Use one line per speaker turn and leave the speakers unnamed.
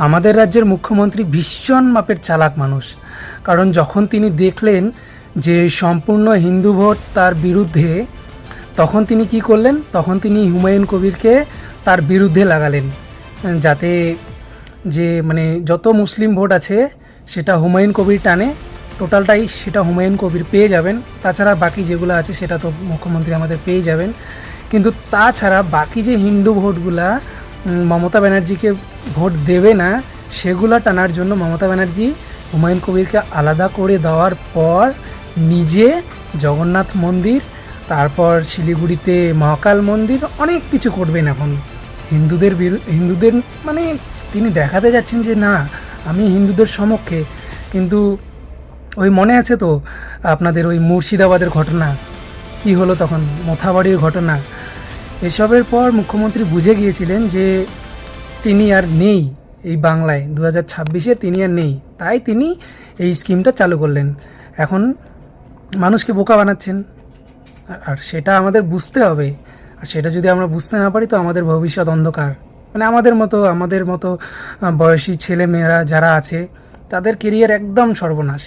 আমাদের রাজ্যের মুখ্যমন্ত্রী ভীষণ মাপের চালাক মানুষ। কারণ যখন তিনি দেখলেন যে সম্পূর্ণ হিন্দু ভোট তার বিরুদ্ধে, তখন তিনি কি করলেন, তখন তিনি হুমায়ুন কবিরকে তার বিরুদ্ধে লাগালেন, যাতে যে মানে যত মুসলিম ভোট আছে সেটা হুমায়ুন কবির টানে, টোটালটাই সেটা হুমায়ুন কবির পেয়ে যাবেন। তাছাড়া বাকি যেগুলো আছে সেটা তো মুখ্যমন্ত্রী আমাদের পেয়ে যাবেন। কিন্তু তাছাড়া বাকি যে হিন্দু ভোটগুলা মমতা ব্যানার্জিকে ভোট দেবে না, সেগুলো টানার জন্য মমতা ব্যানার্জি হুমায়ুন কবিরকে আলাদা করে দেওয়ার পর নিজে জগন্নাথ মন্দির, তারপর শিলিগুড়িতে মহাকাল মন্দির, অনেক কিছু করবেন এখন হিন্দুদের মানে তিনি দেখাতে যাচ্ছেন যে না, আমি হিন্দুদের সমক্ষে। কিন্তু ওই মনে আছে তো আপনাদের ওই মুর্শিদাবাদের ঘটনা, কি হলো তখন, মোথাবাড়ির ঘটনা, এসবের পর মুখ্যমন্ত্রী বুঝে গিয়েছিলেন যে তিনি আর নেই এই বাংলায়, 2026-এ তিনি আর নেই। তাই তিনি এই স্কিমটা চালু করলেন। এখন মানুষকে বোকা বানাচ্ছেন, আর সেটা আমাদের বুঝতে হবে। আর সেটা যদি আমরা বুঝতে না পারি তো আমাদের ভবিষ্যৎ অন্ধকার। মানে আমাদের মতো বয়সী ছেলে মেয়েরা যারা আছে তাদের কেরিয়ার একদম সর্বনাশ।